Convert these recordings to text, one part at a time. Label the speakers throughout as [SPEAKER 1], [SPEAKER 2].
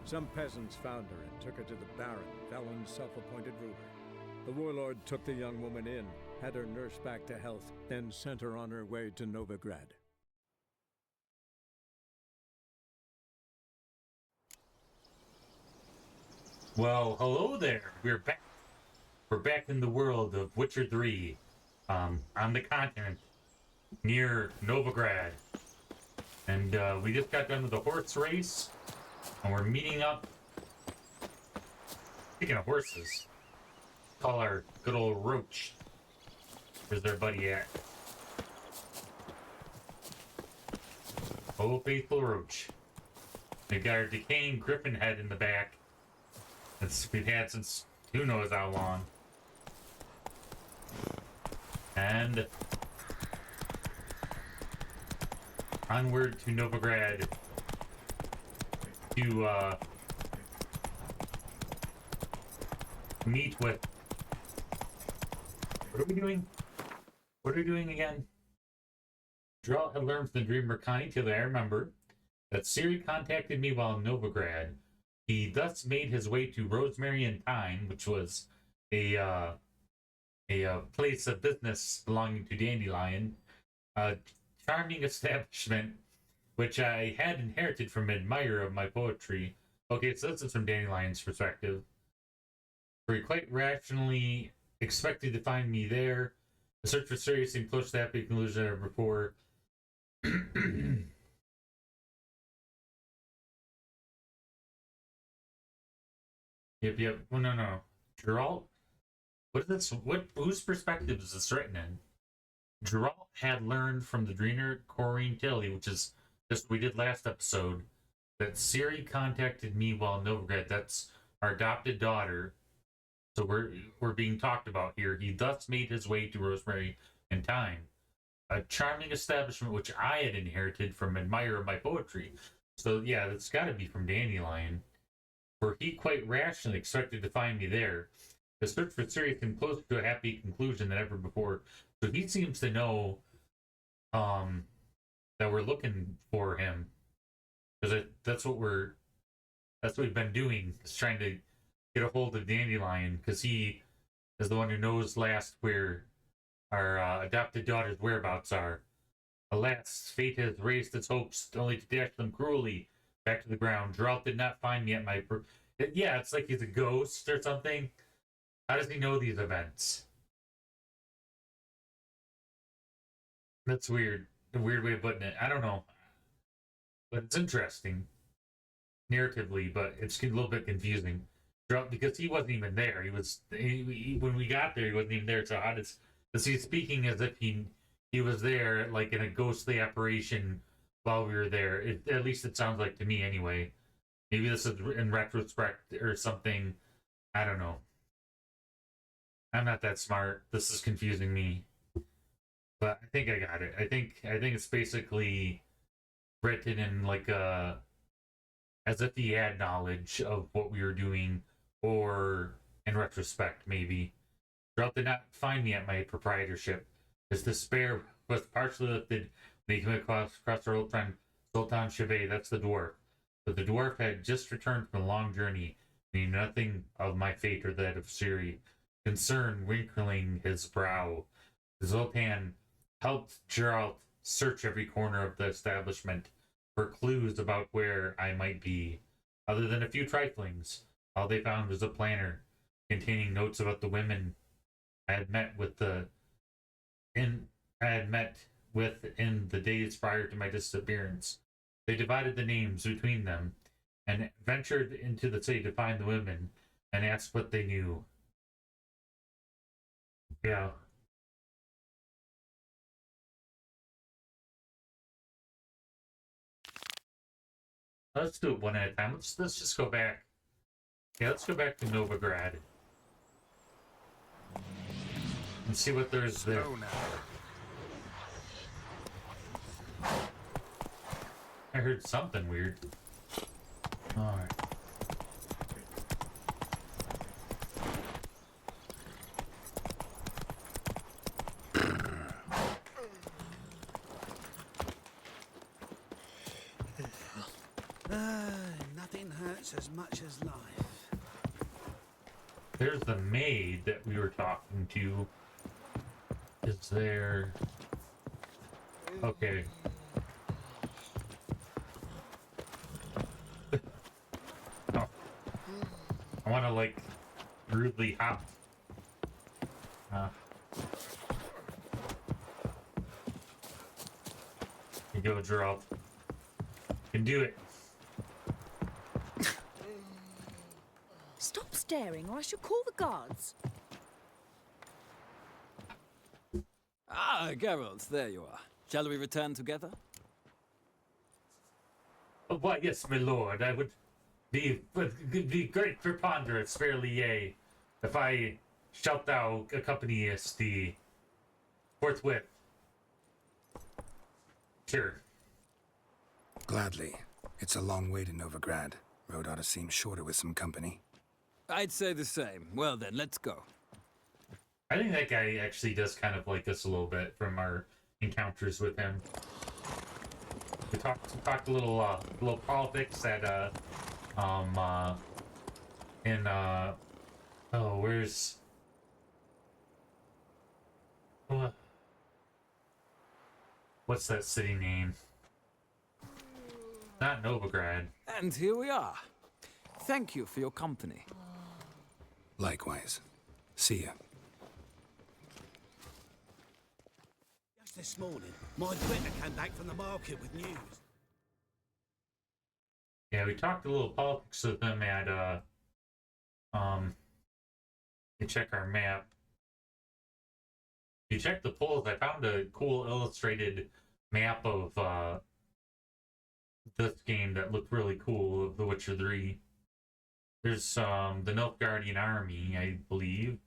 [SPEAKER 1] Some peasants found her and took her to the Baron, Valen's self-appointed ruler. The warlord took the young woman in, had her nursed back to health, then sent her on her way to Novigrad.
[SPEAKER 2] Well, hello there. We're back. We're back in the world of Witcher 3. On the continent near Novigrad. And we just got done with the horse race. And we're meeting up. Speaking of horses, call our good old Roach. Where's their buddy at? Oh, faithful Roach. They got our decaying griffin head in the back. That's we've had since who knows how long. And onward to Novigrad to meet with. What are we doing? What are we doing again? Geralt had learned from the dreamer Connie till I remember that Ciri contacted me while in Novigrad. He thus made his way to Rosemary and Thyme, which was a place of business belonging to Dandelion, a charming establishment which I had inherited from an admirer of my poetry. Okay, so this is from Dandelion's perspective. For he quite rationally expected to find me there. The search for Ciri seemed close to the happy conclusion ever before. Yep. Oh, no. Geralt? What is this? Whose perspective is this written in? Geralt had learned from the dreamer Corrine Tilly, which is just what we did last episode, that Ciri contacted me while in Novigrad. That's our adopted daughter. So we're being talked about here. He thus made his way to Rosemary and Thyme, a charming establishment which I had inherited from an admirer of my poetry. So yeah, that's got to be from Dandelion. For he quite rationally expected to find me there. The search for Ciri came closer to a happy conclusion than ever before. So he seems to know that we're looking for him. Because that's what we've been doing, is trying to get a hold of Dandelion, because he is the one who knows last where our adopted daughter's whereabouts are. Alas, fate has raised its hopes only to dash them cruelly back to the ground. Geralt did not find me at my... Yeah, it's like he's a ghost or something. How does he know these events? That's weird. A weird way of putting it. I don't know. But it's interesting. Narratively, but it's a little bit confusing. Because he wasn't even there. When we got there, he wasn't even there. So how does he speaking as if he was there, like in a ghostly apparition while we were there? At least it sounds like to me anyway. Maybe this is in retrospect or something. I don't know. I'm not that smart. This is confusing me. But I think I got it. I think it's basically written in like as if he had knowledge of what we were doing, or in retrospect, maybe. Geralt did not find me at my proprietorship. His despair was partially lifted when he came across our old friend Sultan Chevet, that's the dwarf. But the dwarf had just returned from a long journey, and he knew nothing of my fate or that of Ciri. Concern wrinkling his brow, Zoltan helped Geralt search every corner of the establishment for clues about where I might be. Other than a few triflings, all they found was a planner containing notes about the women I had met in the days prior to my disappearance. They divided the names between them and ventured into the city to find the women and asked what they knew. Yeah. Let's do it one at a time. Let's just go back. Yeah, let's go back to Novigrad. And see what there's there. I heard something weird. Alright.
[SPEAKER 3] hurts as much as life.
[SPEAKER 2] There's the maid that we were talking to. Is there... Okay. Oh. I want to, like, rudely hop. You go, Gerald. You can do it.
[SPEAKER 4] Stop staring, or I shall call the guards.
[SPEAKER 5] Ah, Geralt, there you are. Shall we return together?
[SPEAKER 2] Oh, why, yes, my lord. I would be great preponderance, fairly yea, if I shalt thou accompany us the forthwith. Sure.
[SPEAKER 6] Gladly. It's a long way to Novigrad. Road ought to seem shorter with some company.
[SPEAKER 5] I'd say the same. Well then, let's go.
[SPEAKER 2] I think that guy actually does kind of like us a little bit from our encounters with him. We talked a little politics at where's what's that city name? Not Novigrad.
[SPEAKER 5] And here we are. Thank you for your company.
[SPEAKER 6] Likewise. See ya.
[SPEAKER 3] Just this morning, my critter came back from the market with news.
[SPEAKER 2] Yeah, we talked a little politics with them at you check our map. You check the polls, I found a cool illustrated map of this game that looked really cool of The Witcher 3. There's the Nilfgaardian army, I believe.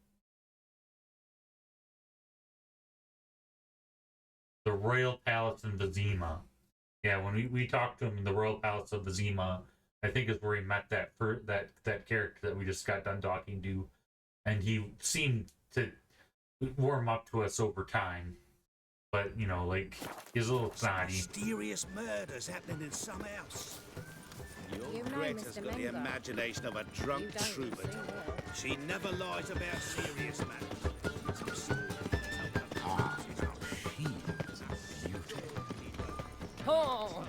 [SPEAKER 2] The Royal Palace in Vizima. Yeah, when we talked to him in the Royal Palace of Vizima, I think is where he met that character that we just got done talking to, and he seemed to warm up to us over time. But you know, like he's a little snotty.
[SPEAKER 3] Mysterious murders happening in some house. Your
[SPEAKER 4] You know,
[SPEAKER 3] Greta's
[SPEAKER 4] Mr.
[SPEAKER 3] got the
[SPEAKER 4] Mengo.
[SPEAKER 3] imagination of a drunk
[SPEAKER 4] You don't
[SPEAKER 3] troubadour.
[SPEAKER 4] see
[SPEAKER 3] She never lies about serious matters.
[SPEAKER 4] Oh!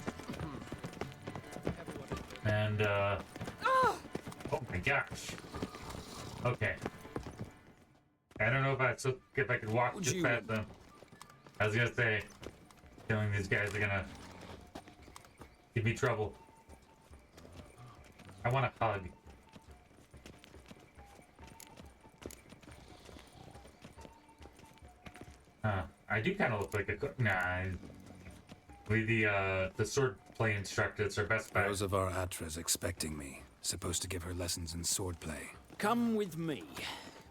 [SPEAKER 2] And oh my gosh. Okay. I don't know if I could walk
[SPEAKER 5] Would
[SPEAKER 2] just
[SPEAKER 5] you-
[SPEAKER 2] past them. I was gonna say, killing these guys are gonna give me trouble. I want a hug. I do kind of look like a nah. We the sword play instructor. It's our best bet.
[SPEAKER 6] Rosavar Atra's expecting me. Supposed to give her lessons in swordplay.
[SPEAKER 5] Come with me.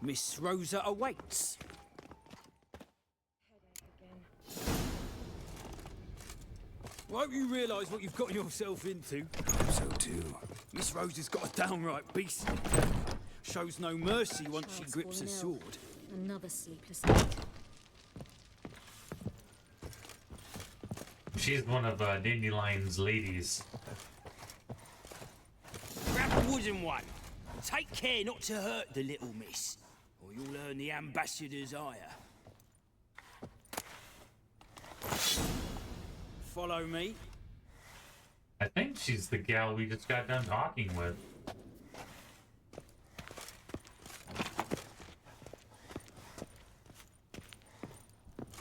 [SPEAKER 5] Miss Rosa awaits. Won't you realise what you've got yourself into?
[SPEAKER 6] So too.
[SPEAKER 5] Miss Rosa's got a downright beast. Shows no mercy once she grips a sword.
[SPEAKER 4] Another sleepless night.
[SPEAKER 2] She's one of Dandylions' ladies.
[SPEAKER 5] Grab the wooden one. Take care not to hurt the little miss, or you'll earn the ambassador's ire. Follow me.
[SPEAKER 2] I think she's the gal we just got done talking with.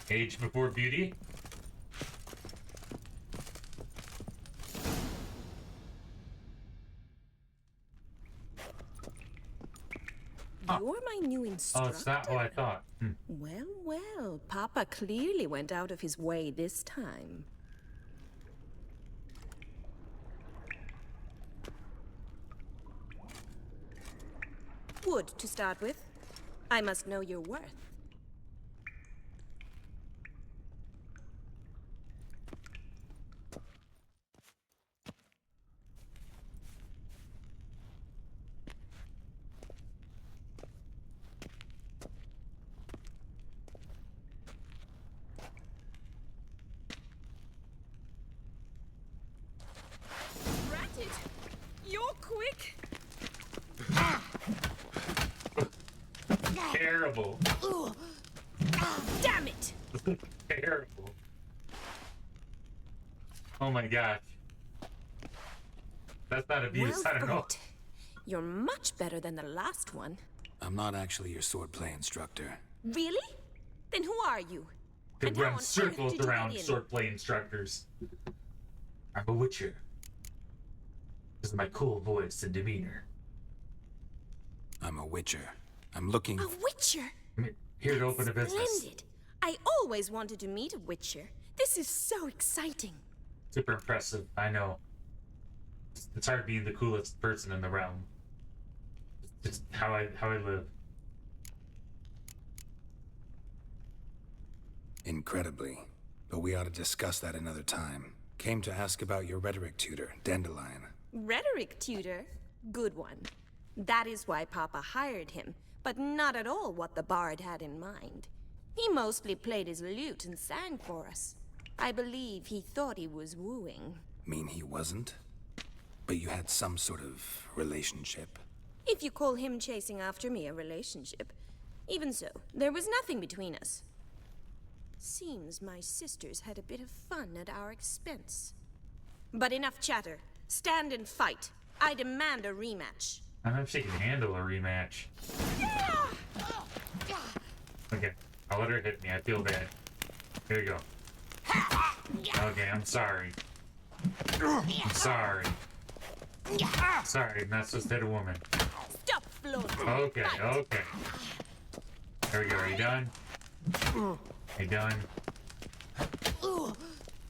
[SPEAKER 2] Age before beauty?
[SPEAKER 7] You're my new
[SPEAKER 2] Oh,
[SPEAKER 7] instructor.
[SPEAKER 2] it's not what I thought.
[SPEAKER 7] Well, well, Papa clearly went out of his way this time. Wood, to start with. I must know your worth. Rat it! You're quick!
[SPEAKER 2] terrible.
[SPEAKER 7] Damn it!
[SPEAKER 2] Terrible. Oh my gosh. That's not abuse.
[SPEAKER 7] Well
[SPEAKER 2] I don't know.
[SPEAKER 7] fought. You're much better than the last one.
[SPEAKER 6] I'm not actually your swordplay instructor.
[SPEAKER 7] Really? Then who are you?
[SPEAKER 2] Could
[SPEAKER 7] And how on
[SPEAKER 2] run
[SPEAKER 7] earth
[SPEAKER 2] circles
[SPEAKER 7] did you
[SPEAKER 2] around
[SPEAKER 7] get in?
[SPEAKER 2] swordplay instructors. I'm a witcher. This is my cool voice and demeanor.
[SPEAKER 6] I'm a witcher. I'm looking...
[SPEAKER 7] A witcher?
[SPEAKER 2] I'm here to open a business.
[SPEAKER 7] Splendid. I always wanted to meet a witcher. This is so exciting.
[SPEAKER 2] Super impressive, I know. It's hard being the coolest person in the realm. It's just how I live.
[SPEAKER 6] Incredibly. But we ought to discuss that another time. Came to ask about your rhetoric tutor, Dandelion.
[SPEAKER 7] Rhetoric tutor? Good one. That is why Papa hired him, but not at all what the bard had in mind. He mostly played his lute and sang for us. I believe he thought he was wooing.
[SPEAKER 6] Mean he wasn't? But you had some sort of relationship.
[SPEAKER 7] If you call him chasing after me a relationship. Even so, there was nothing between us. Seems my sisters had a bit of fun at our expense. But enough chatter. Stand and fight. I demand a rematch.
[SPEAKER 2] I don't know if she can handle a rematch. Okay, I'll let her hit me. I feel bad. Here you go. Okay, I'm sorry. I'm sorry. Sorry, I'm not supposed to hit a woman.
[SPEAKER 7] Stop floating.
[SPEAKER 2] Okay,
[SPEAKER 7] Fight.
[SPEAKER 2] okay. There we go. Are you done? Are you done?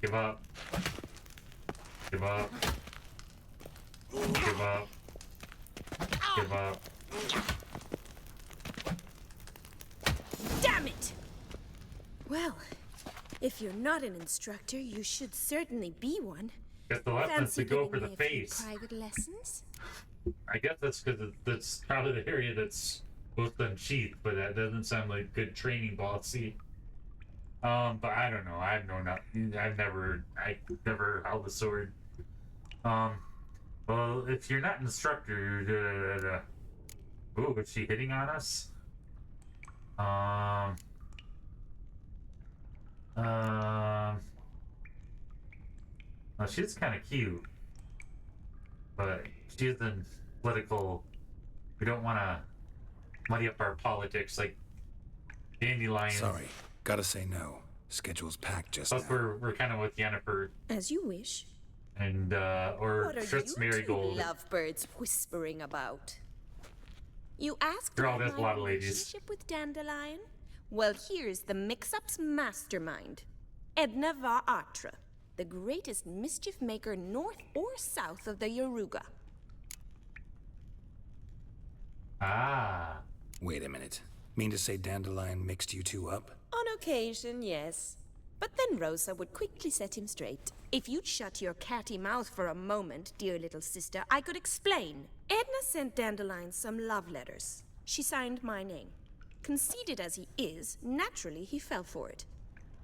[SPEAKER 2] Give up. Give up. Give up. Give up.
[SPEAKER 7] Damn it! Well, if you're not an instructor, you should certainly be one.
[SPEAKER 2] Guess the left wants to
[SPEAKER 7] Fancy
[SPEAKER 2] go
[SPEAKER 7] giving
[SPEAKER 2] for the
[SPEAKER 7] me a few
[SPEAKER 2] face.
[SPEAKER 7] private lessons?
[SPEAKER 2] I guess that's because that's probably the area that's supposed to unsheath, but that doesn't sound like good training policy. But I don't know. I know nothing. I never held a sword. Well, if you're not an instructor, ooh, is she hitting on us? Well, she's kind of cute, but she's in political. We don't want to muddy up our politics like Dandylions.
[SPEAKER 6] Sorry. Gotta say no. Schedule's packed just
[SPEAKER 2] Plus,
[SPEAKER 6] now.
[SPEAKER 2] we're kind of with Yennefer
[SPEAKER 7] As you wish.
[SPEAKER 2] and or
[SPEAKER 7] What are
[SPEAKER 2] Fritz
[SPEAKER 7] you
[SPEAKER 2] Marigold.
[SPEAKER 7] two lovebirds whispering about? You asked
[SPEAKER 2] Girl,
[SPEAKER 7] about
[SPEAKER 2] there's a
[SPEAKER 7] my
[SPEAKER 2] lot of ladies.
[SPEAKER 7] relationship with Dandelion? Well, here's the mix-up's mastermind. Edna Va Atra, the greatest mischief maker north or south of the Yaruga.
[SPEAKER 2] Ah,
[SPEAKER 6] Wait a minute. Mean to say Dandelion mixed you two up?
[SPEAKER 7] On occasion, yes. But then Rosa would quickly set him straight. If you'd shut your catty mouth for a moment, dear little sister, I could explain. Edna sent Dandelion some love letters. She signed my name. Conceited as he is, naturally he fell for it.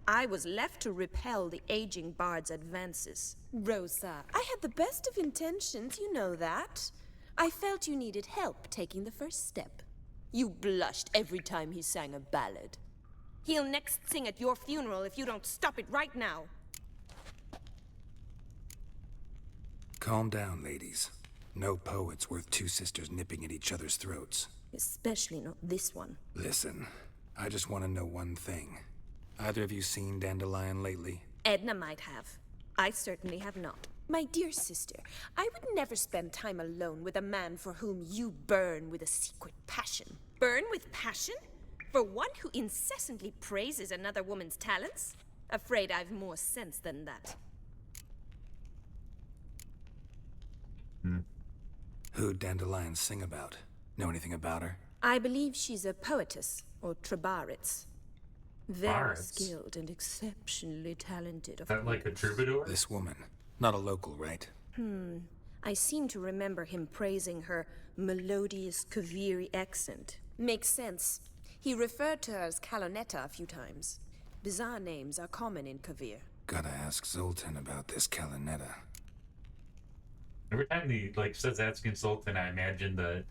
[SPEAKER 7] I was left to repel the aging bard's advances. Rosa, I had the best of intentions, you know that. I felt you needed help taking the first step. You blushed every time he sang a ballad. He'll next sing at your funeral if you don't stop it right now.
[SPEAKER 6] Calm down, ladies. No poet's worth two sisters nipping at each other's throats.
[SPEAKER 7] Especially not this one.
[SPEAKER 6] Listen, I just want to know one thing. Either of you seen Dandelion lately?
[SPEAKER 7] Edna might have. I certainly have not. My dear sister, I would never spend time alone with a man for whom you burn with a secret passion. Burn with passion? For one who incessantly praises another woman's talents? Afraid I've more sense than that.
[SPEAKER 6] Who'd Dandelion sing about? Know anything about her?
[SPEAKER 7] I believe she's a poetess, or trebarits. Very
[SPEAKER 2] Bards?
[SPEAKER 7] skilled and exceptionally talented, of
[SPEAKER 2] is that like a
[SPEAKER 7] course.
[SPEAKER 2] troubadour?
[SPEAKER 6] This woman. Not a local, right?
[SPEAKER 7] I seem to remember him praising her melodious Kaviri accent. Makes sense. He referred to her as Kalonetta a few times. Bizarre names are common in Kavir.
[SPEAKER 6] Gotta ask Zoltan about this Kalinetta.
[SPEAKER 2] Every time he says that's consultant, I imagine the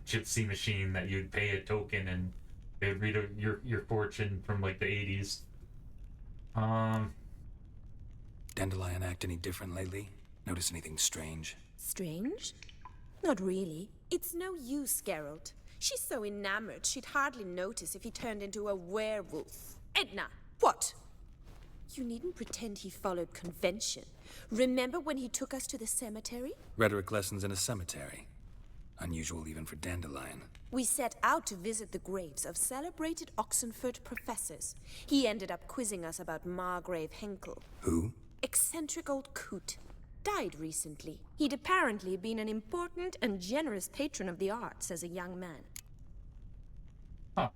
[SPEAKER 2] gypsy machine that you'd pay a token and They read your fortune from like the 80s.
[SPEAKER 6] Dandelion act any different lately? Notice anything strange?
[SPEAKER 7] Strange? Not really. It's no use, Geralt. She's so enamored she'd hardly notice if he turned into a werewolf. Edna, what? You needn't pretend he followed convention. Remember when he took us to the cemetery?
[SPEAKER 6] Rhetoric lessons in a cemetery. Unusual even for Dandelion.
[SPEAKER 7] We set out to visit the graves of celebrated Oxenford professors. He ended up quizzing us about Margrave Henkel.
[SPEAKER 6] Who?
[SPEAKER 7] Eccentric old coot. Died recently. He'd apparently been an important and generous patron of the arts as a young man.
[SPEAKER 2] Huh.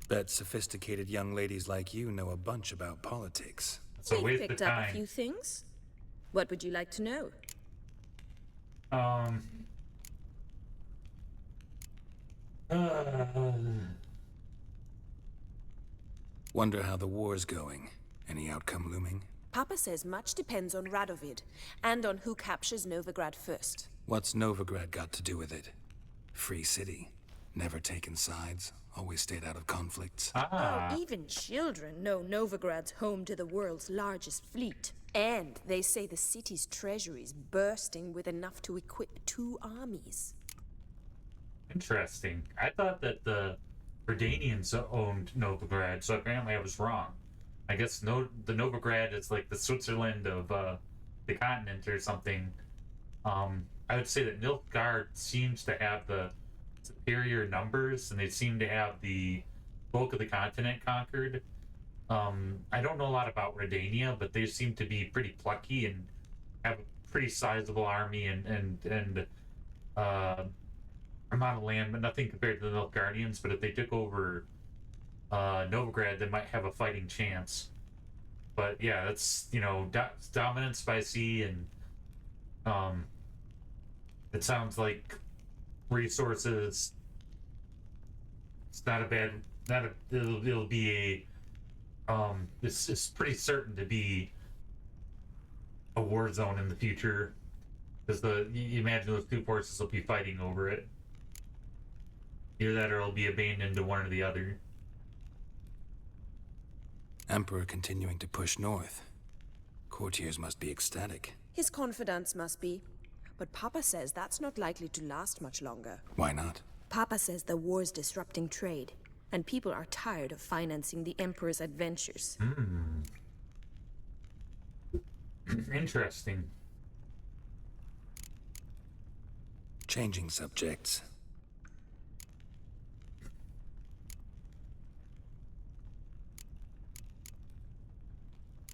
[SPEAKER 6] Bet sophisticated young ladies like you know a bunch about politics.
[SPEAKER 2] It's a
[SPEAKER 7] We
[SPEAKER 2] waste of
[SPEAKER 7] picked up
[SPEAKER 2] time.
[SPEAKER 7] a few things. What would you like to know?
[SPEAKER 6] Wonder how the war's going. Any outcome looming?
[SPEAKER 7] Papa says much depends on Radovid, and on who captures Novigrad first.
[SPEAKER 6] What's Novigrad got to do with it? Free city. Never taken sides. Always stayed out of conflicts.
[SPEAKER 7] Oh, even children know Novigrad's home to the world's largest fleet. And they say the city's treasury's bursting with enough to equip 2 armies.
[SPEAKER 2] Interesting. I thought that the Verdanians owned Novigrad, so apparently I was wrong. I guess the Novigrad is like the Switzerland of the continent or something. I would say that Nilfgaard seems to have the superior numbers, and they seem to have the bulk of the continent conquered. I don't know a lot about Redania, but they seem to be pretty plucky and have a pretty sizable army and amount of land, but nothing compared to the Nilfgaardians. But if they took over Novigrad, they might have a fighting chance. But yeah, that's, you know, dominance by sea, and it sounds like resources. It's not a bad, it'll be a it's pretty certain to be a war zone in the future, because you imagine those 2 forces will be fighting over it. Either that or it'll be abandoned to one or the other.
[SPEAKER 6] Emperor continuing to push north. Courtiers must be ecstatic.
[SPEAKER 7] His confidants must be. But Papa says that's not likely to last much longer.
[SPEAKER 6] Why not?
[SPEAKER 7] Papa says the war's disrupting trade, and people are tired of financing the Emperor's adventures.
[SPEAKER 2] Interesting.
[SPEAKER 6] Changing subjects.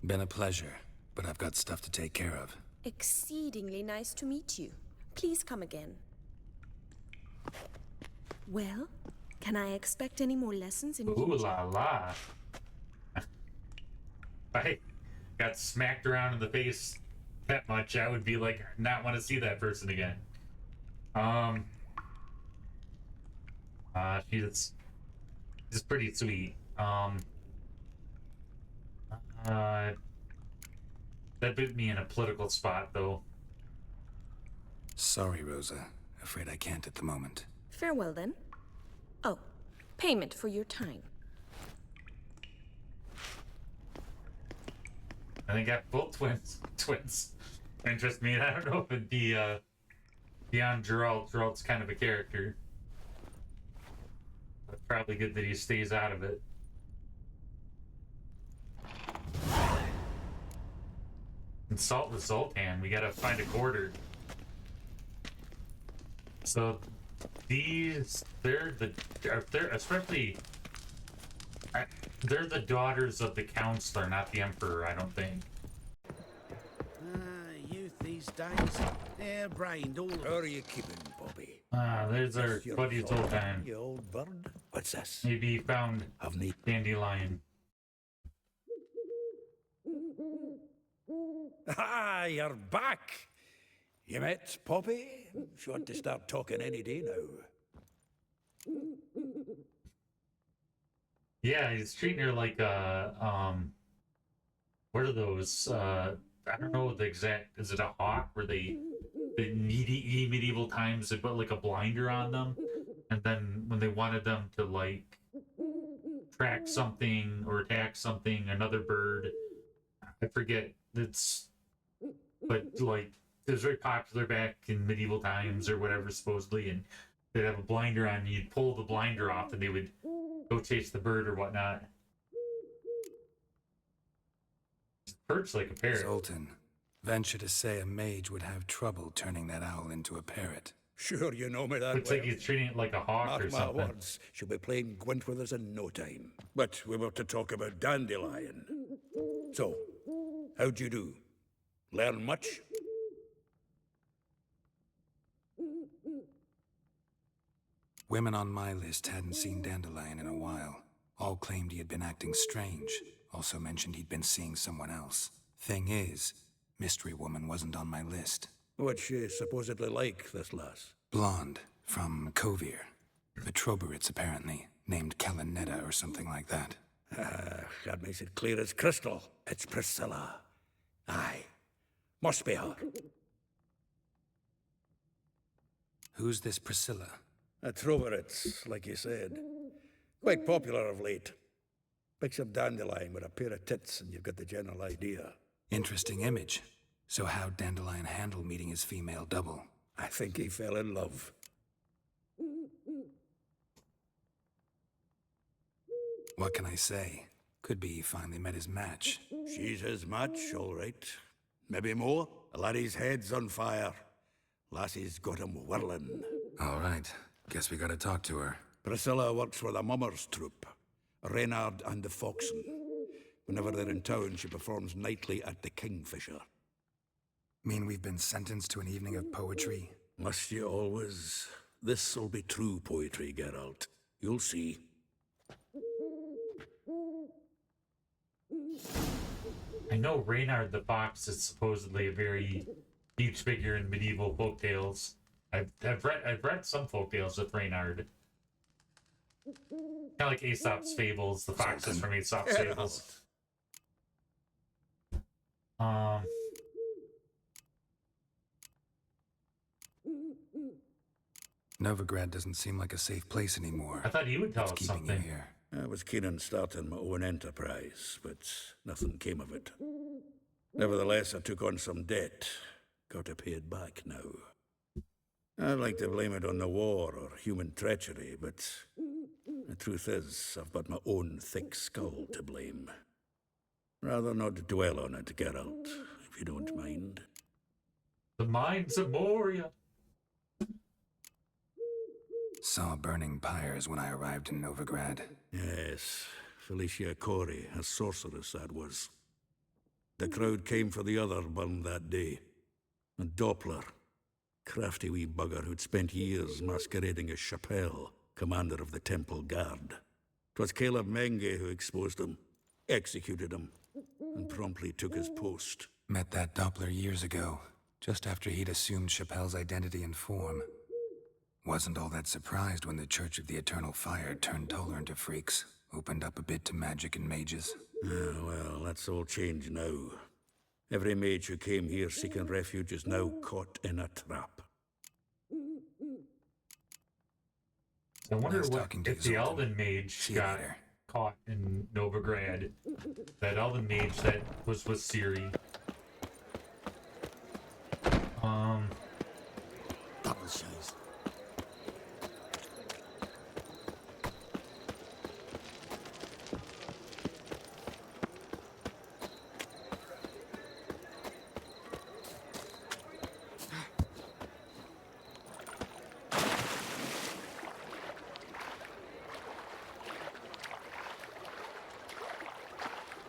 [SPEAKER 6] Been a pleasure, but I've got stuff to take care of.
[SPEAKER 7] Exceedingly nice to meet you. Please come again. Well, can I expect any more lessons in
[SPEAKER 2] Ooh la la. If I got smacked around in the face that much, I would be like, not want to see that person again. She's pretty sweet. That put me in a political spot, though.
[SPEAKER 6] Sorry, Rosa. Afraid I can't at the moment.
[SPEAKER 7] Farewell, then. Oh, payment for your time.
[SPEAKER 2] I think I got both twins interest me. I don't know if it'd be beyond Geralt. Geralt's kind of a character. But probably good that he stays out of it. Consult with Zoltan. We gotta find a quarter. So these, they're especially, they're the daughters of the counselor, not the emperor, I don't think.
[SPEAKER 3] Youth these days, they're brained all.
[SPEAKER 8] How are you keeping, Bobby?
[SPEAKER 2] There's our
[SPEAKER 8] Your
[SPEAKER 2] buddy
[SPEAKER 8] fault,
[SPEAKER 2] Zoltan.
[SPEAKER 8] You old bird. What's this?
[SPEAKER 2] Maybe he found
[SPEAKER 8] Have need.
[SPEAKER 2] Dandelion.
[SPEAKER 8] Ah, you're back. You met Poppy? She want to start talking any day now.
[SPEAKER 2] Yeah, he's treating her like what are those? I don't know the exact. Is it a hawk where they the medieval times they put like a blinder on them, And then when they wanted them to, like, track something or attack something, another bird, I forget, it's, but, like, it was very popular back in medieval times or whatever, supposedly, and they'd have a blinder on, and you'd pull the blinder off, and they would go chase the bird or whatnot. Perched like a parrot.
[SPEAKER 6] Zoltan, venture to say a mage would have trouble turning that owl into a parrot.
[SPEAKER 8] Sure, you know me that
[SPEAKER 2] Looks
[SPEAKER 8] well.
[SPEAKER 2] like he's treating it like a hawk
[SPEAKER 8] Mark
[SPEAKER 2] or
[SPEAKER 8] my
[SPEAKER 2] something.
[SPEAKER 8] words, she'll be playing Gwent with us in no time. But we were to talk about Dandelion. So, how'd you do? Learn much?
[SPEAKER 6] Women on my list hadn't seen Dandelion in a while. All claimed he had been acting strange. Also mentioned he'd been seeing someone else. Thing is, Mystery Woman wasn't on my list.
[SPEAKER 8] What's she supposedly like, this lass?
[SPEAKER 6] Blonde, from Kovir. The Troberits, apparently. Named Kalanetta or something like that.
[SPEAKER 8] That makes it clear as crystal. It's Priscilla. Aye. Must be her.
[SPEAKER 6] Who's this Priscilla?
[SPEAKER 8] A Troberits, like you said. Quite popular of late. Picture Dandelion with a pair of tits and you've got the general idea.
[SPEAKER 6] Interesting image. So how'd Dandelion handle meeting his female double?
[SPEAKER 8] I think he fell in love.
[SPEAKER 6] What can I say? Could be he finally met his match.
[SPEAKER 8] She's his match, all right. Maybe more. The laddie's head's on fire. Lassie's got him whirling.
[SPEAKER 6] All right. Guess we gotta talk to her.
[SPEAKER 8] Priscilla works for the Mummers troupe. Reynard and the Foxen. Whenever they're in town, she performs nightly at the Kingfisher.
[SPEAKER 6] Mean we've been sentenced to an evening of poetry?
[SPEAKER 8] Must you always? This'll be true poetry, Geralt. You'll see.
[SPEAKER 2] I know Reynard the Fox is supposedly a very huge figure in medieval folktales. I've read some folktales with Reynard. Kind of like Aesop's Fables, the foxes from Aesop's Fables.
[SPEAKER 6] Novigrad doesn't seem like a safe place anymore.
[SPEAKER 2] I thought he would tell
[SPEAKER 6] What's
[SPEAKER 2] us
[SPEAKER 6] keeping you
[SPEAKER 2] something.
[SPEAKER 6] here?
[SPEAKER 8] I was keen on starting my own enterprise, but nothing came of it. Nevertheless, I took on some debt. Got to pay it back now. I'd like to blame it on the war or human treachery, but the truth is, I've got my own thick skull to blame. Rather not dwell on it, Geralt, if you don't mind.
[SPEAKER 2] The mines of Moria.
[SPEAKER 6] Saw burning pyres when I arrived in Novigrad.
[SPEAKER 8] Yes, Felicia Corey, a sorceress that was. The crowd came for the other one that day. A Doppler. Crafty wee bugger who'd spent years masquerading as Chappelle, commander of the Temple Guard. 'Twas Caleb Menge who exposed him, executed him, and promptly took his post.
[SPEAKER 6] Met that Doppler years ago, just after he'd assumed Chappelle's identity and form. Wasn't all that surprised when the Church of the Eternal Fire turned tolerant of freaks, opened up a bit to magic and mages.
[SPEAKER 8] Ah, well, that's all changed now. Every mage who came here seeking refuge is now caught in a trap.
[SPEAKER 2] I wonder
[SPEAKER 6] Nice
[SPEAKER 2] what
[SPEAKER 6] talking to
[SPEAKER 2] if
[SPEAKER 6] you,
[SPEAKER 2] the
[SPEAKER 6] Zoltan.
[SPEAKER 2] Elven Mage
[SPEAKER 6] See you
[SPEAKER 2] got
[SPEAKER 6] later.
[SPEAKER 2] caught in Novigrad. That Elven Mage that was with Ciri.
[SPEAKER 3] Double shows.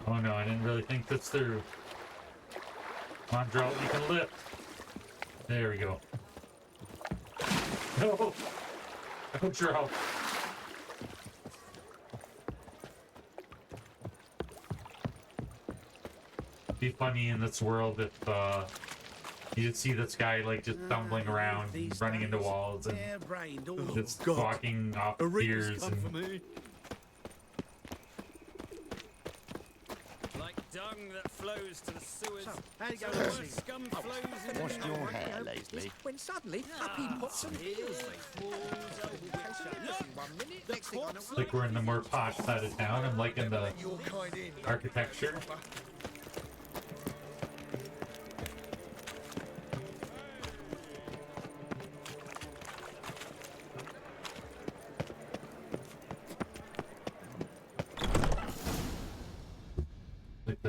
[SPEAKER 2] Oh no, I didn't really think this through. Come on, Drought, you can lift. There we go. No! No, Drought. Be funny in this world if you just see this guy like just stumbling around, and running into walls, and
[SPEAKER 3] Hair-brained, all
[SPEAKER 2] just
[SPEAKER 3] God.
[SPEAKER 2] walking off
[SPEAKER 3] A ring
[SPEAKER 2] piers
[SPEAKER 3] has come for
[SPEAKER 2] and
[SPEAKER 3] me. Like
[SPEAKER 5] dung that flows to the sewers.
[SPEAKER 3] So, how you
[SPEAKER 5] So
[SPEAKER 3] going
[SPEAKER 5] the
[SPEAKER 3] this
[SPEAKER 5] worst
[SPEAKER 3] evening?
[SPEAKER 5] scum flows into
[SPEAKER 9] Washed
[SPEAKER 5] the
[SPEAKER 9] your hair lately?
[SPEAKER 3] When suddenly, up he pops and heals me.
[SPEAKER 2] It's like we're in the more posh side of town. I'm liking the architecture. Like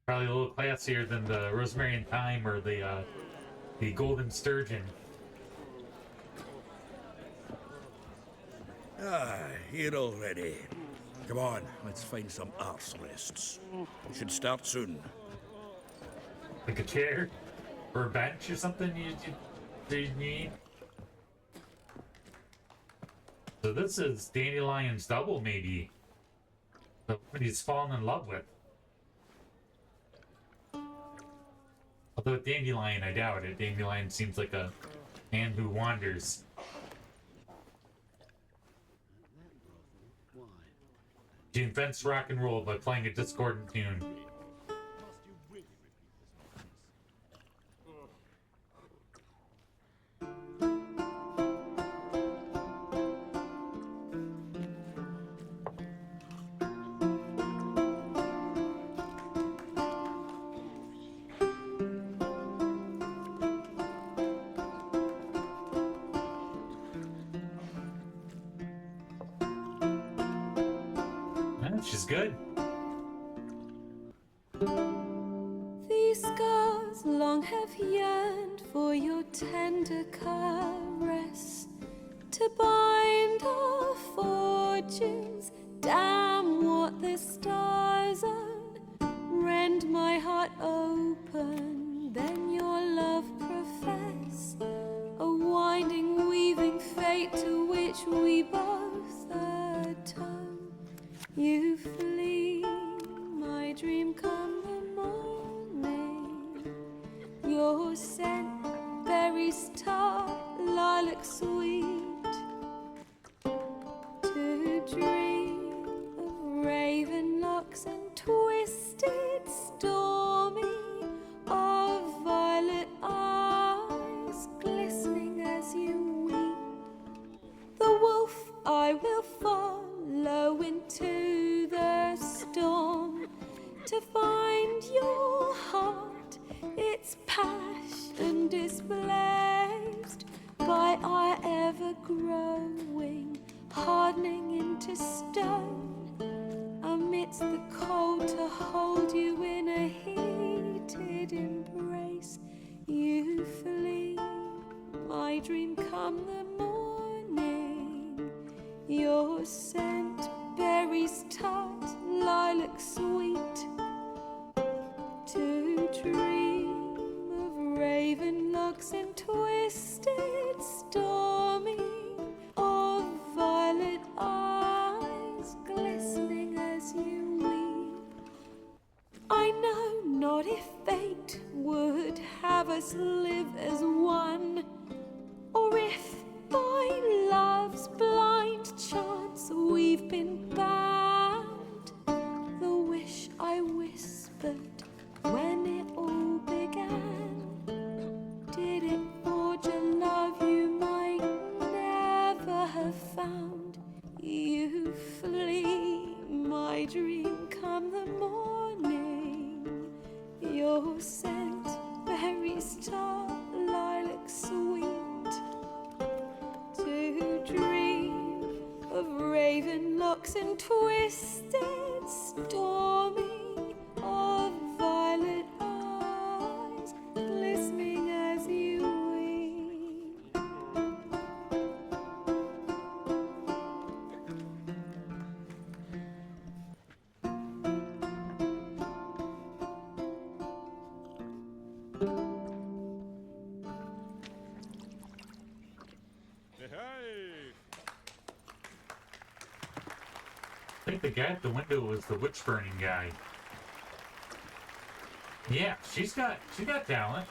[SPEAKER 2] probably a little classier than the Rosemary and Thyme or the Golden Sturgeon.
[SPEAKER 8] Ah, here already. Come on, let's find some arse rests. We should start soon.
[SPEAKER 2] Like a chair or a bench or something you need. So this is Dandylions double, maybe. What he's fallen in love with. Although Dandelion, I doubt it. Dandelion seems like a man who wanders. She invents rock and roll by playing a discordant tune. She's good.
[SPEAKER 10] These scars long have yearned for your tender caress, to bind our fortunes. Damn what the stars own. Rend my heart open, then your love profess, a winding, weaving fate to which we both atone. You flee, my dream come the morning. Your scent, berries tart, lilac sweet. To dream of raven locks and twisted, stormy, of violet eyes glistening as you weep. The wolf I will follow into the storm, to find your heart, its passion displaced by our ever-growing, hardening into stone, amidst the cold to hold you in a heated embrace. You flee, my dream come the morning. Your scent, berries tart, lilac sweet. To dream of raven locks and twisted, stormy, of violet eyes glistening as you weep. I know not if fate would have us live as one, or if by love's blind chance we've been bound. The wish I whispered when it all began, did it forge a love you might never have found? You flee, my dream come the morning. Your scent, berries tart, lilac sweet. To dream of raven locks and twisted, stormy, of violet eyes glistening as you weep.
[SPEAKER 2] I think the guy at the window was the witch burning guy. Yeah, she's got talent.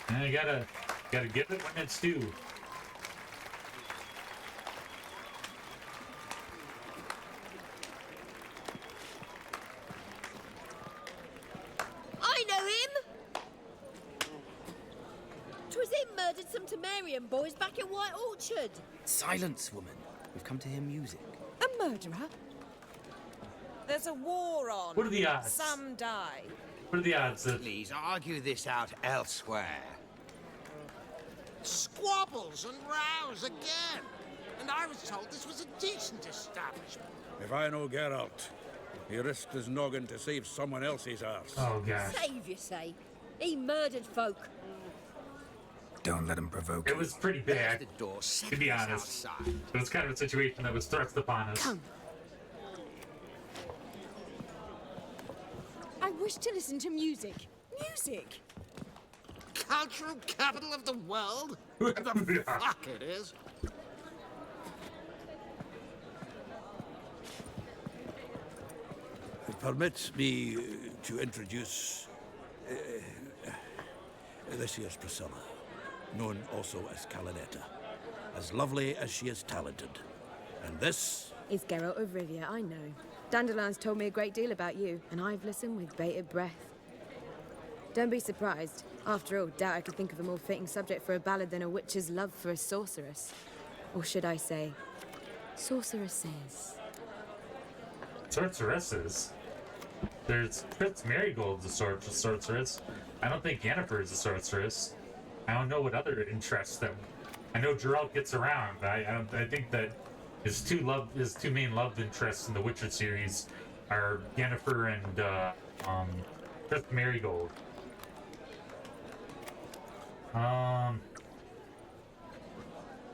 [SPEAKER 2] And you gotta give it when it's due.
[SPEAKER 9] know him? 'Twas him murdered some Temerian boys back in White Orchard.
[SPEAKER 5] Silence, woman. We've come to hear music.
[SPEAKER 7] A murderer? There's a war on.
[SPEAKER 2] What are the odds?
[SPEAKER 7] Some die.
[SPEAKER 2] What are the odds that...
[SPEAKER 3] Please argue this out elsewhere. Squabbles and rows again. And I was told this was a decent establishment.
[SPEAKER 8] If I know Geralt, he risked his noggin to save someone else's arse.
[SPEAKER 2] Oh, gosh.
[SPEAKER 9] Save, you say? He murdered folk.
[SPEAKER 6] Don't let him provoke
[SPEAKER 2] It
[SPEAKER 6] you.
[SPEAKER 2] was pretty bad,
[SPEAKER 3] The door
[SPEAKER 2] to be honest.
[SPEAKER 3] outside.
[SPEAKER 2] It was kind of a situation that was thrust upon us.
[SPEAKER 7] Come.
[SPEAKER 4] I wish to listen to music. Music!
[SPEAKER 3] Cultural capital of the world? The fuck it is. Permit me to introduce this here's Priscilla, known also as Calinetta. As lovely as she is talented. And this
[SPEAKER 11] is Geralt of Rivia, I know. Dandylions told me a great deal about you, and I've listened with bated breath. Don't be surprised. After all, doubt I could think of a more fitting subject for a ballad than a witch's love for a sorceress. Or should I say, sorceresses.
[SPEAKER 2] Sorceresses? There's Prince Marigold's a sorceress. I don't think Yennefer's a sorceress. I don't know what other interests that... I know Geralt gets around, but I think that his two main love interests in the Witcher series are Yennefer and Prince Marigold.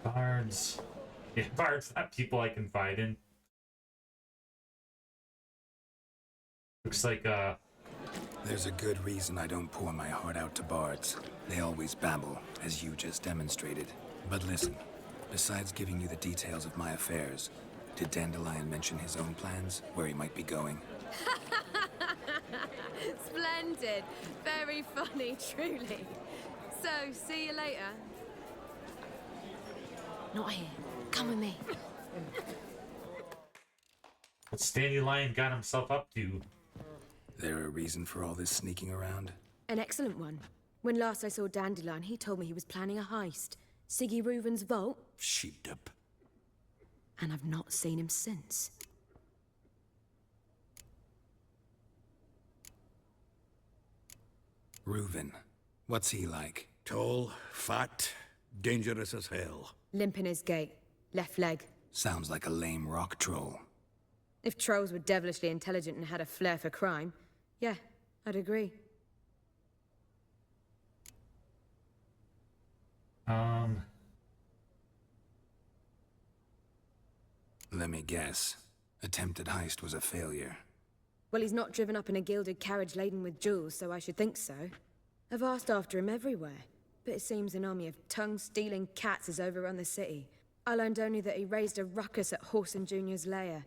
[SPEAKER 2] Bards. Yeah, bards, not people I confide in. Looks like,
[SPEAKER 6] There's a good reason I don't pour my heart out to bards. They always babble, as you just demonstrated. But listen, besides giving you the details of my affairs, did Dandelion mention his own plans, where he might be going?
[SPEAKER 11] Splendid. Very funny, truly. So, see you later.
[SPEAKER 4] Not here. Come with me.
[SPEAKER 2] what's Dandelion got himself up to?
[SPEAKER 6] There a reason for all this sneaking around?
[SPEAKER 11] An excellent one. When last I saw Dandelion, he told me he was planning a heist. Siggy Reuven's vault.
[SPEAKER 8] sheep-dip.
[SPEAKER 11] And I've not seen him since.
[SPEAKER 6] Reuven. What's he like?
[SPEAKER 8] Tall, fat, dangerous as hell.
[SPEAKER 11] Limp in his gait. Left leg.
[SPEAKER 6] Sounds like a lame rock troll.
[SPEAKER 11] If trolls were devilishly intelligent and had a flair for crime, yeah, I'd agree.
[SPEAKER 6] Let me guess. Attempted heist was a failure.
[SPEAKER 11] Well, he's not driven up in a gilded carriage laden with jewels, so I should think so. I've asked after him everywhere, but it seems an army of tongue-stealing cats has overrun the city. I learned only that he raised a ruckus at Whoreson Jr.'s lair.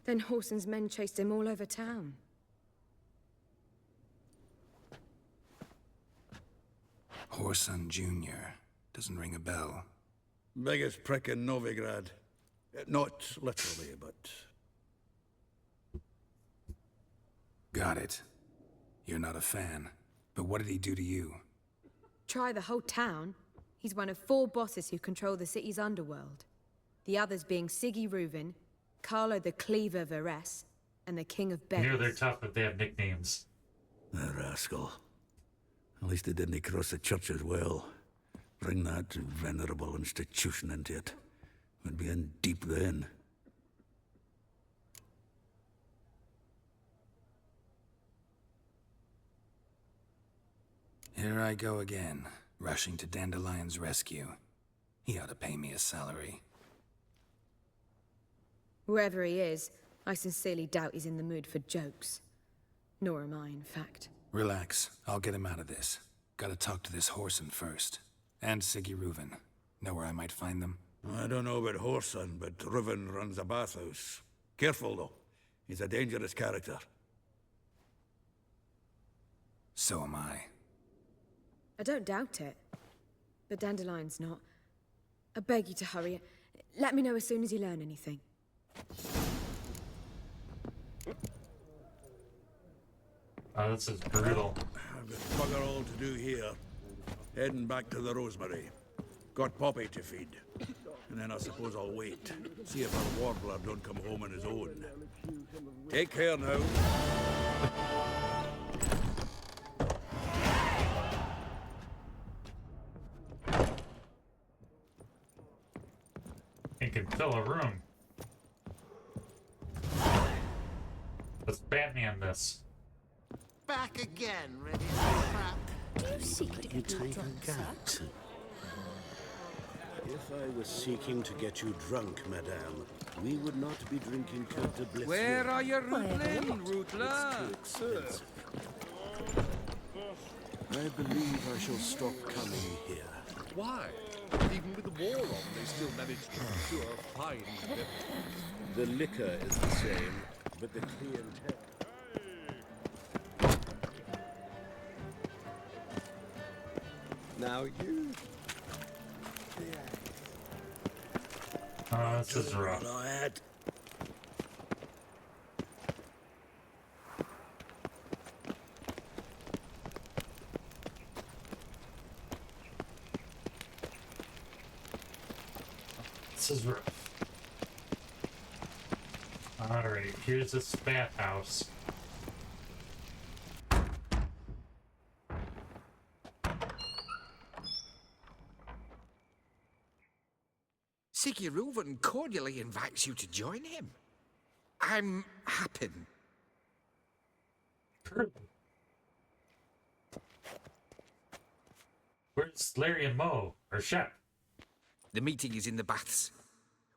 [SPEAKER 11] Then Whoreson's men chased him all over town.
[SPEAKER 6] Whoreson Jr. Doesn't ring a bell.
[SPEAKER 8] Biggest prick in Novigrad. Not literally, but...
[SPEAKER 6] Got it. You're not a fan. But what did he do to you?
[SPEAKER 11] Try the whole town. He's one of 4 bosses who control the city's underworld. The others being Siggy Reuven, Carlo the Cleaver Varese, and the King of Beggars.
[SPEAKER 2] You know they're tough if they have nicknames.
[SPEAKER 8] The rascal. At least he didn't cross the church as well. Bring that venerable institution into it. We'd be in deep then.
[SPEAKER 6] Here I go again, rushing to Dandelion's rescue. He ought to pay me a salary.
[SPEAKER 11] Whoever he is, I sincerely doubt he's in the mood for jokes. Nor am I, in fact.
[SPEAKER 6] Relax, I'll get him out of this. Gotta talk to this Whoreson first. And Siggy Reuven. Know where I might find them?
[SPEAKER 8] I don't know about Whoreson, but Reuven runs a bathhouse. Careful, though. He's a dangerous character.
[SPEAKER 6] So am I.
[SPEAKER 11] I don't doubt it. But Dandelion's not. I beg you to hurry. Let me know as soon as you learn anything.
[SPEAKER 2] Oh, this is brutal.
[SPEAKER 3] I've got bugger all to do here. Heading back to the Rosemary. Got Poppy to feed. And then I suppose I'll wait. See if our warbler don't come home on his own. Take care now.
[SPEAKER 2] It can fill a room. Let's Batman this.
[SPEAKER 12] Back again, ready for crap.
[SPEAKER 4] Do you seek to get me drunk, sir?
[SPEAKER 13] If I was seeking to get you drunk, madame, we would not be drinking Cote de Bleu.
[SPEAKER 14] Where are your Rootlin, Rootler?
[SPEAKER 13] It's too expensive. I believe I shall stop coming here.
[SPEAKER 14] Why? Even with the war on, they still manage to procure fine beverage.
[SPEAKER 13] The liquor is the same, but the clientele... Now you...
[SPEAKER 2] Oh, this is rough.
[SPEAKER 13] I had.
[SPEAKER 2] This is rough. Alright, here's this bathhouse.
[SPEAKER 15] Siggy Reuven cordially invites you to join him. I'm happy.
[SPEAKER 2] Where's Larry and Mo? Or Shep?
[SPEAKER 15] The meeting is in the baths.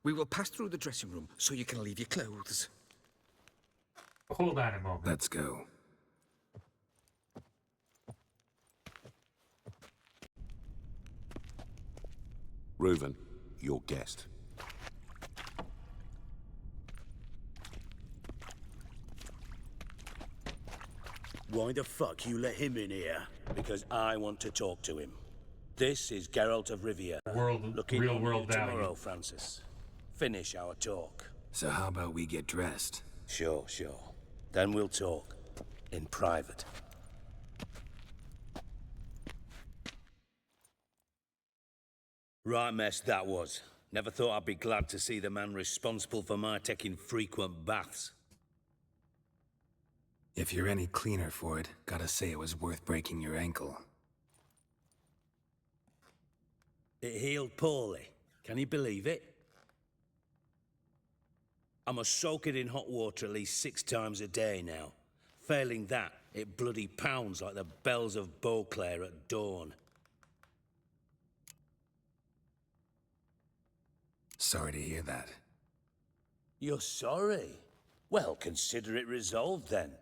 [SPEAKER 15] We will pass through the dressing room so you can leave your clothes.
[SPEAKER 2] Hold on a moment.
[SPEAKER 6] Let's go.
[SPEAKER 16] Reuven, your guest.
[SPEAKER 13] Why the fuck you let him in here? Because I want to talk to him. This is Geralt of Rivia.
[SPEAKER 2] Real world value.
[SPEAKER 13] Tomorrow, Francis. Finish our talk.
[SPEAKER 6] So how about we get dressed?
[SPEAKER 13] Sure. Then we'll talk. In private. Right mess that was. Never thought I'd be glad to see the man responsible for my taking frequent baths.
[SPEAKER 6] If you're any cleaner for it, gotta say it was worth breaking your ankle.
[SPEAKER 13] It healed poorly. Can you believe it? I must soak it in hot water at least 6 times a day now. Failing that, it bloody pounds like the bells of Beauclair at dawn.
[SPEAKER 6] Sorry to hear that.
[SPEAKER 13] You're sorry? Well, consider it resolved then.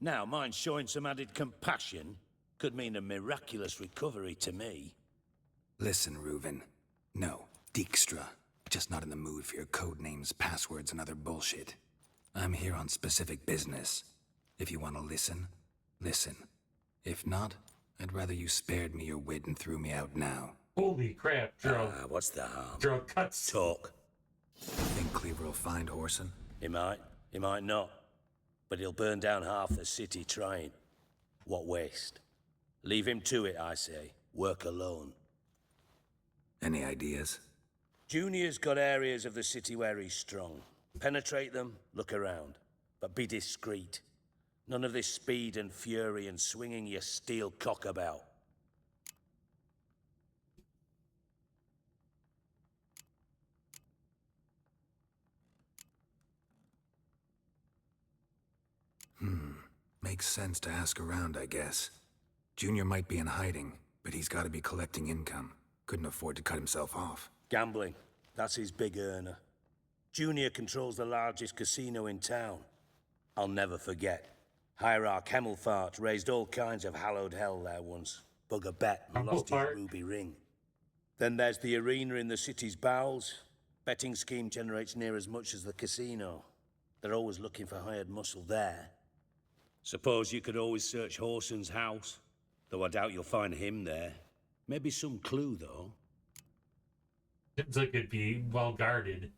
[SPEAKER 13] Now, mind showing some added compassion could mean a miraculous recovery to me.
[SPEAKER 6] Listen, Reuven. No, Dijkstra. Just not in the mood for your code names, passwords, and other bullshit. I'm here on specific business. If you want to listen, listen. If not, I'd rather you spared me your wit and threw me out now.
[SPEAKER 2] Holy crap, Joe.
[SPEAKER 13] What's the harm?
[SPEAKER 2] Joe cuts.
[SPEAKER 13] Talk.
[SPEAKER 6] Think Cleaver will find Horson?
[SPEAKER 13] He might not. But he'll burn down half the city trying. What waste? Leave him to it, I say. Work alone.
[SPEAKER 6] Any ideas?
[SPEAKER 13] Junior's got areas of the city where he's strong. Penetrate them, look around. But be discreet. None of this speed and fury and swinging your steel cock about.
[SPEAKER 6] Makes sense to ask around, I guess. Junior might be in hiding, but he's gotta be collecting income. Couldn't afford to cut himself off.
[SPEAKER 13] Gambling. That's his big earner. Junior controls the largest casino in town. I'll never forget. Hierarch Hemmelfart raised all kinds of hallowed hell there once. Bug a bet and lost his ruby ring. Then there's the arena in the city's bowels. Betting scheme generates near as much as the casino. They're always looking for hired muscle there. Suppose you could always search Horson's house, though I doubt you'll find him there. Maybe some clue, though.
[SPEAKER 2] Seems like it'd be well guarded.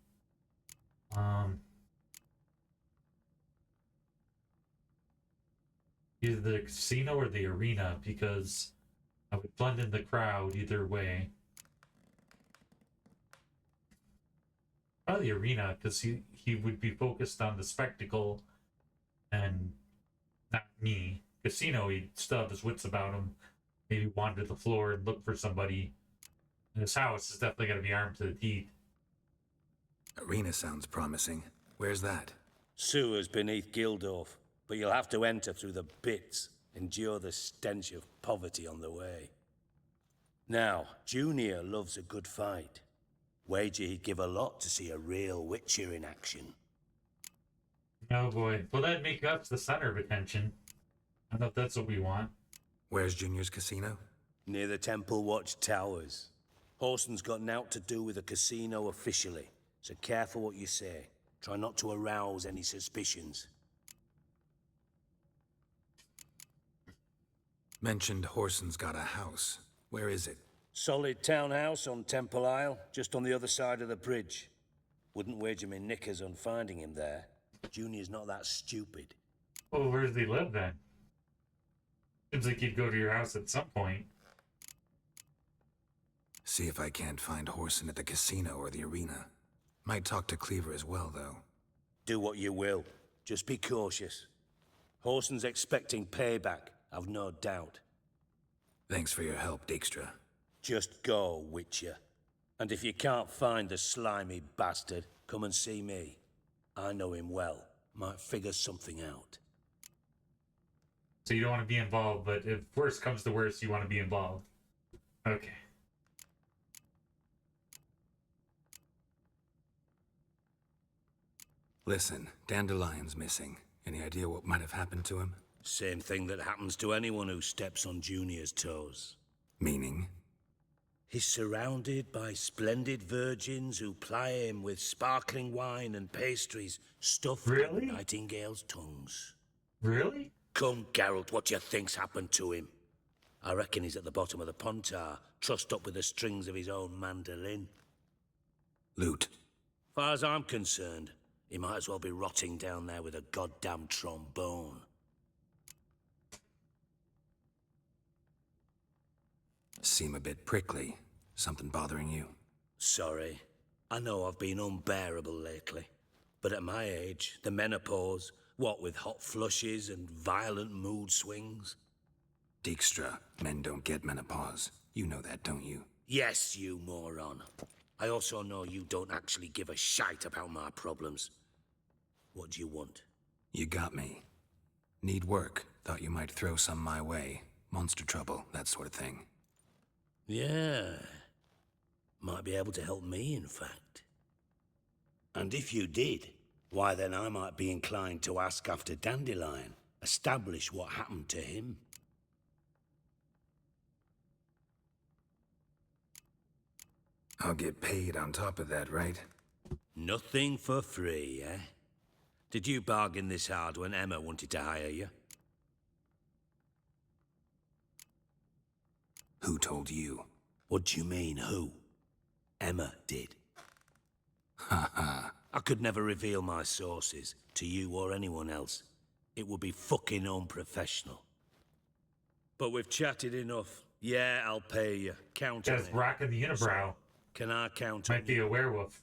[SPEAKER 2] Either the casino or the arena, because I would blend in the crowd either way. Probably the arena, because he would be focused on the spectacle and not me. Casino, he'd still have his wits about him. Maybe wander the floor and look for somebody. And his house is definitely going to be armed to the teeth.
[SPEAKER 6] Arena sounds promising. Where's that?
[SPEAKER 13] Sewers beneath Gildorf, but you'll have to enter through the bits, endure the stench of poverty on the way. Now, Junior loves a good fight. Wager he'd give a lot to see a real Witcher in action.
[SPEAKER 2] Oh boy. Well, that'd make us the center of attention. I don't know if that's what we want.
[SPEAKER 6] Where's Junior's casino?
[SPEAKER 13] Near the Temple Watch Towers. Horson's got naught to do with the casino officially, so careful what you say. Try not to arouse any suspicions.
[SPEAKER 6] Mentioned Horson's got a house. Where is it?
[SPEAKER 13] Solid townhouse on Temple Isle, just on the other side of the bridge. Wouldn't wager me knickers on finding him there. Junior's not that stupid.
[SPEAKER 2] Well, where does he live then? Seems like he'd go to your house at some point.
[SPEAKER 6] See if I can't find Horson at the casino or the arena. Might talk to Cleaver as well, though.
[SPEAKER 13] Do what you will. Just be cautious. Horson's expecting payback, I've no doubt.
[SPEAKER 6] Thanks for your help, Dijkstra.
[SPEAKER 13] Just go, Witcher. And if you can't find the slimy bastard, come and see me. I know him well. Might figure something out.
[SPEAKER 2] So you don't want to be involved, but if worst comes to worst, you want to be involved. Okay.
[SPEAKER 6] Listen, Dandelion's missing. Any idea what might have happened to him?
[SPEAKER 13] Same thing that happens to anyone who steps on Junior's toes.
[SPEAKER 6] Meaning?
[SPEAKER 13] He's surrounded by splendid virgins who ply him with sparkling wine and pastries stuffed with nightingales' tongues.
[SPEAKER 2] Really?
[SPEAKER 13] Come, Geralt, what do you think's happened to him? I reckon he's at the bottom of the Pontar, trussed up with the strings of his own mandolin.
[SPEAKER 6] Loot.
[SPEAKER 13] Far as I'm concerned, he might as well be rotting down there with a goddamn trombone.
[SPEAKER 6] Seem a bit prickly. Something bothering you?
[SPEAKER 13] Sorry. I know I've been unbearable lately. But at my age, the menopause, what with hot flushes and violent mood swings?
[SPEAKER 6] Dijkstra, men don't get menopause. You know that, don't you?
[SPEAKER 13] Yes, you moron. I also know you don't actually give a shite about my problems. What do you want?
[SPEAKER 6] You got me. Need work. Thought you might throw some my way. Monster trouble, that sort of thing.
[SPEAKER 13] Yeah. Might be able to help me, in fact. And if you did, why then I might be inclined to ask after Dandelion, establish what happened to him.
[SPEAKER 6] I'll get paid on top of that, right?
[SPEAKER 13] Nothing for free, eh? Did you bargain this hard when Emma wanted to hire you?
[SPEAKER 6] Who told you?
[SPEAKER 13] What do you mean, who? Emma did.
[SPEAKER 6] Ha ha.
[SPEAKER 13] I could never reveal my sources to you or anyone else. It would be fucking unprofessional. But we've chatted enough. Yeah, I'll pay you. Count on it.
[SPEAKER 2] That's rocking the unibrow.
[SPEAKER 13] Can I count on
[SPEAKER 2] Might be a werewolf.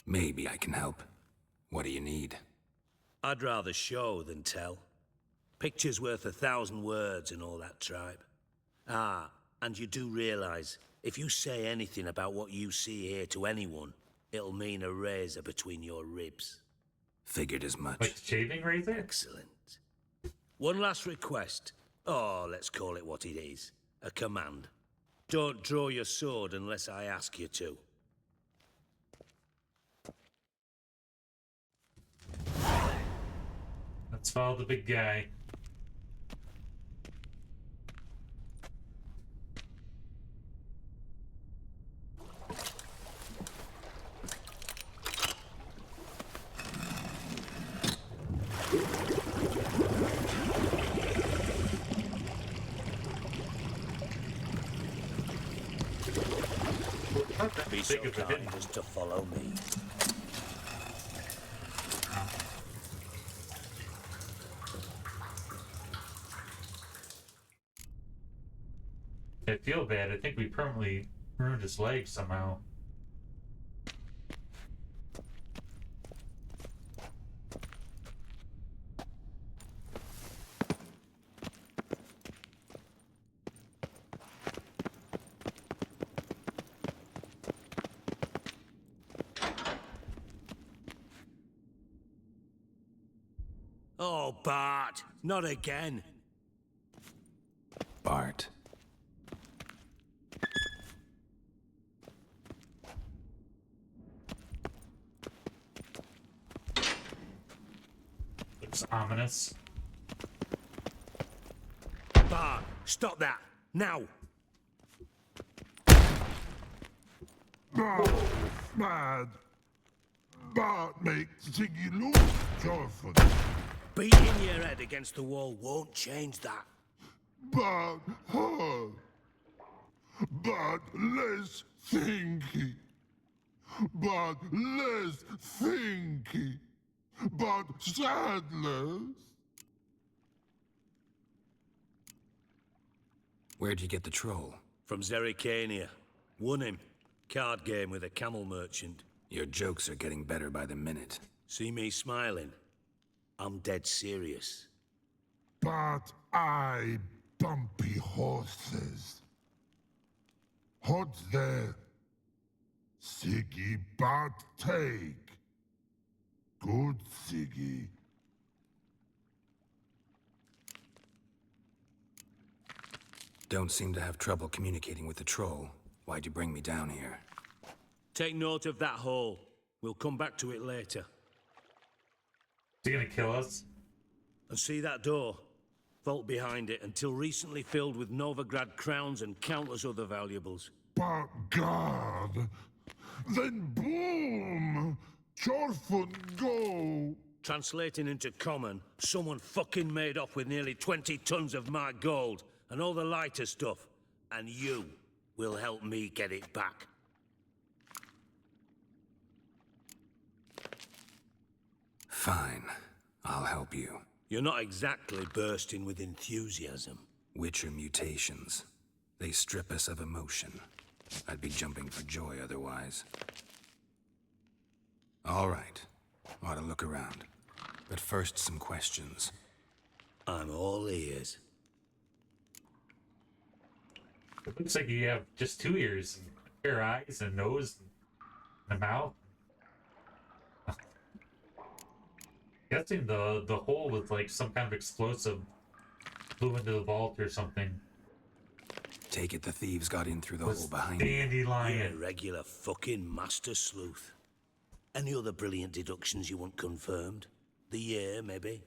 [SPEAKER 6] Maybe I can help. What do you need?
[SPEAKER 13] I'd rather show than tell. Picture's worth 1,000 words and all that tribe. Ah, and you do realize, if you say anything about what you see here to anyone, it'll mean a razor between your ribs.
[SPEAKER 6] Figured as much.
[SPEAKER 2] Like shaving razor?
[SPEAKER 13] Excellent. One last request. Oh, let's call it what it is. A command. Don't draw your sword unless I ask you to.
[SPEAKER 2] Let's follow the big guy.
[SPEAKER 13] Be so kind as to follow me.
[SPEAKER 2] I feel bad. I think we permanently ruined his leg somehow.
[SPEAKER 13] Oh, Bart, not again.
[SPEAKER 6] Bart.
[SPEAKER 2] Looks ominous.
[SPEAKER 13] Bart, stop that, now.
[SPEAKER 17] Bart, mad. Bart makes Ziggy look joyful.
[SPEAKER 13] Beating your head against the wall won't change that.
[SPEAKER 17] Bart, hard. Bart, less thinky. Bart, less thinky. Bart, sadless.
[SPEAKER 6] Where'd you get the troll?
[SPEAKER 13] From Zerrikania. Won him. Card game with a camel merchant.
[SPEAKER 6] Your jokes are getting better by the minute.
[SPEAKER 13] See me smiling? I'm dead serious.
[SPEAKER 17] But I bumpy horses. Hot there. Siggy but take. Good Siggy.
[SPEAKER 6] Don't seem to have trouble communicating with the troll. Why'd you bring me down here?
[SPEAKER 13] Take note of that hole. We'll come back to it later.
[SPEAKER 2] Is he gonna kill us?
[SPEAKER 13] And see that door? Vault behind it, until recently filled with Novigrad crowns and countless other valuables.
[SPEAKER 17] But God, then boom! Chorfun go!
[SPEAKER 13] Translating into common, someone fucking made off with nearly 20 tons of my gold and all the lighter stuff. And you will help me get it back.
[SPEAKER 6] Fine. I'll help you.
[SPEAKER 13] You're not exactly bursting with enthusiasm.
[SPEAKER 6] Witcher mutations. They strip us of emotion. I'd be jumping for joy otherwise. All right. Ought to look around. But first, some questions.
[SPEAKER 13] I'm all ears.
[SPEAKER 2] It looks like you have just 2 ears, and a pair of eyes, a nose, and a mouth. Guessing the hole was like some kind of explosive flew into the vault or something.
[SPEAKER 6] Take it the thieves got in through the hole behind you.
[SPEAKER 2] Dandelion.
[SPEAKER 13] You're a regular fucking master sleuth. Any other brilliant deductions you want confirmed? The year, maybe?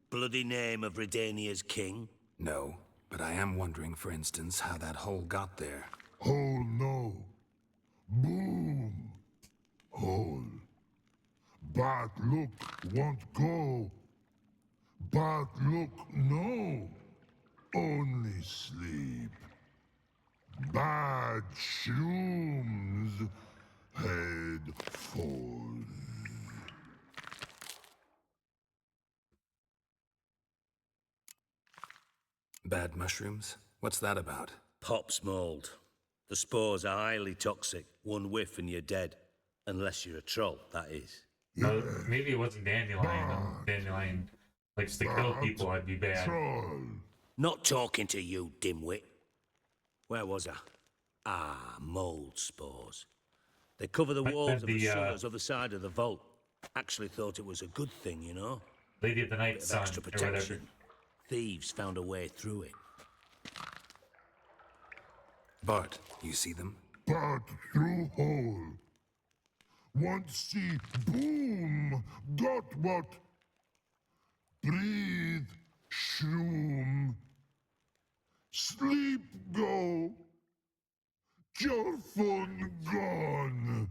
[SPEAKER 13] Bloody name of Redania's king?
[SPEAKER 6] No, but I am wondering, for instance, how that hole got there.
[SPEAKER 17] Hole no. Boom. Hole. But look, won't go. But look, no. Only sleep. Bad shrooms. Head falls.
[SPEAKER 6] Bad mushrooms? What's that about?
[SPEAKER 13] Pop's mold. The spores are highly toxic. One whiff and you're dead. Unless you're a troll, that is.
[SPEAKER 2] Maybe it wasn't Dandelion. Dandelion likes to kill people. I'd be bad.
[SPEAKER 13] Not talking to you, dimwit. Where was I? Ah, mold spores. They cover the walls of the cellars other side of the vault. Actually thought it was a good thing, you know?
[SPEAKER 2] Lady of the Night Sun,
[SPEAKER 13] extra protection. Thieves found a way through it.
[SPEAKER 6] Bart, you see them?
[SPEAKER 17] Bart through hole. Want see boom. Got what? Breathe. Shroom. Sleep go. Your phone gone.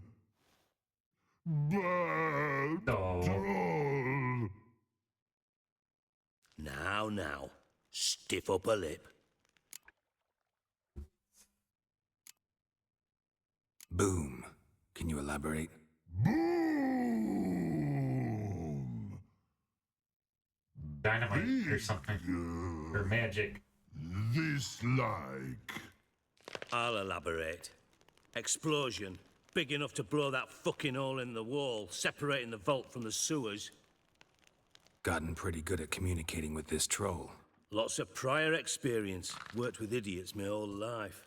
[SPEAKER 17] Bad troll.
[SPEAKER 13] Now, stiff upper lip.
[SPEAKER 6] Boom. Can you elaborate?
[SPEAKER 17] Boom.
[SPEAKER 2] Dynamite or something. Or magic.
[SPEAKER 17] This like.
[SPEAKER 13] I'll elaborate. Explosion, big enough to blow that fucking hole in the wall, separating the vault from the sewers.
[SPEAKER 6] Gotten pretty good at communicating with this troll.
[SPEAKER 13] Lots of prior experience. Worked with idiots my whole life.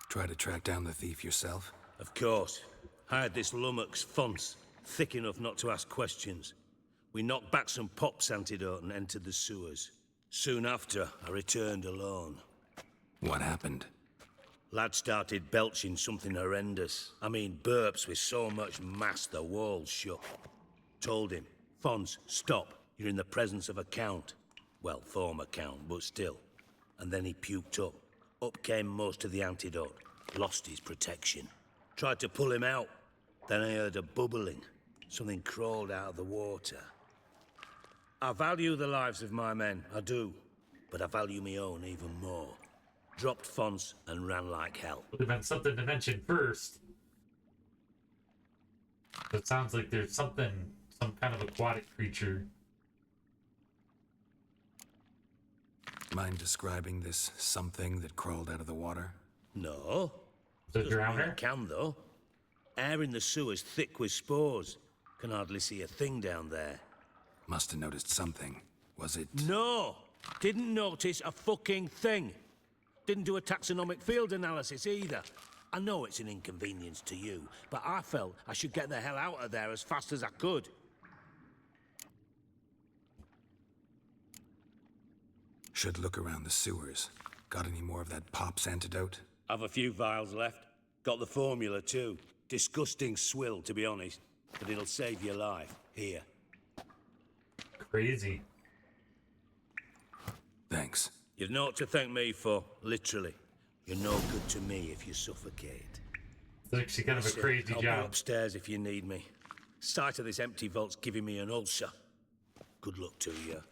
[SPEAKER 6] Try to track down the thief yourself?
[SPEAKER 13] Of course. Hired this lummox, Fonz, thick enough not to ask questions. We knocked back some Pop's antidote and entered the sewers. Soon after, I returned alone.
[SPEAKER 6] What happened?
[SPEAKER 13] Lad started belching something horrendous. I mean, burps with so much mass the walls shook. Told him, Fonz, stop. You're in the presence of a count. Well, former count, but still. And then he puked up. Up came most of the antidote. Lost his protection. Tried to pull him out. Then I heard a bubbling. Something crawled out of the water. I value the lives of my men, I do. But I value my own even more. Dropped Fonz and ran like hell.
[SPEAKER 2] Would have been something to mention first. It sounds like there's something, some kind of aquatic creature.
[SPEAKER 6] Mind describing this something that crawled out of the water?
[SPEAKER 13] No.
[SPEAKER 2] The drowner?
[SPEAKER 13] Can, though. Air in the sewers thick with spores. Can hardly see a thing down there.
[SPEAKER 6] Must have noticed something. Was it...
[SPEAKER 13] No! Didn't notice a fucking thing. Didn't do a taxonomic field analysis either. I know it's an inconvenience to you, but I felt I should get the hell out of there as fast as I could.
[SPEAKER 6] Should look around the sewers. Got any more of that Pop's antidote?
[SPEAKER 13] I've a few vials left. Got the formula too. Disgusting swill, to be honest. But it'll save your life. Here.
[SPEAKER 2] Crazy.
[SPEAKER 6] Thanks.
[SPEAKER 13] You've naught to thank me for, literally. You're no good to me if you suffocate.
[SPEAKER 2] It's actually kind of a crazy
[SPEAKER 13] I'll
[SPEAKER 2] job.
[SPEAKER 13] be upstairs if you need me. Sight of this empty vault's giving me an ulcer. Good luck to you.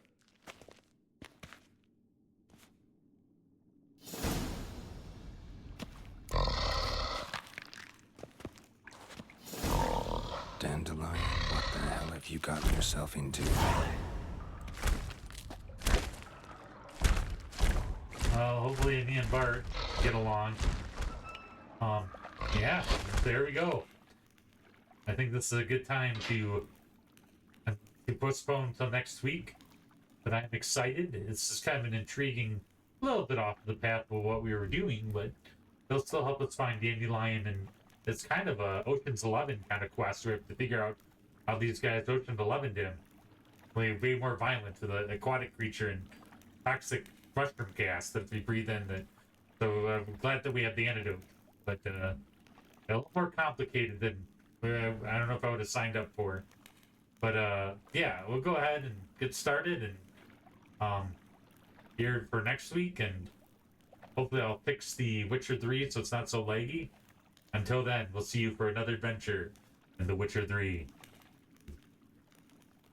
[SPEAKER 6] Dandelion, what the hell have you gotten yourself into?
[SPEAKER 2] Well, hopefully me and Bart get along. Yeah, there we go. I think this is a good time to postpone until next week. But I'm excited. This is kind of an intriguing, little bit off the path of what we were doing, but they'll still help us find Dandelion, and it's kind of a Ocean's 11 kind of quest. We have to figure out how these guys Ocean's 11'd him. Way more violent to the aquatic creature and toxic mushroom gas that we breathe in. So I'm glad that we have the antidote, but a little more complicated than I don't know if I would have signed up for. But yeah, we'll go ahead and get started, and here for next week, and hopefully I'll fix the Witcher 3 so it's not so laggy. Until then, we'll see you for another adventure in The Witcher 3.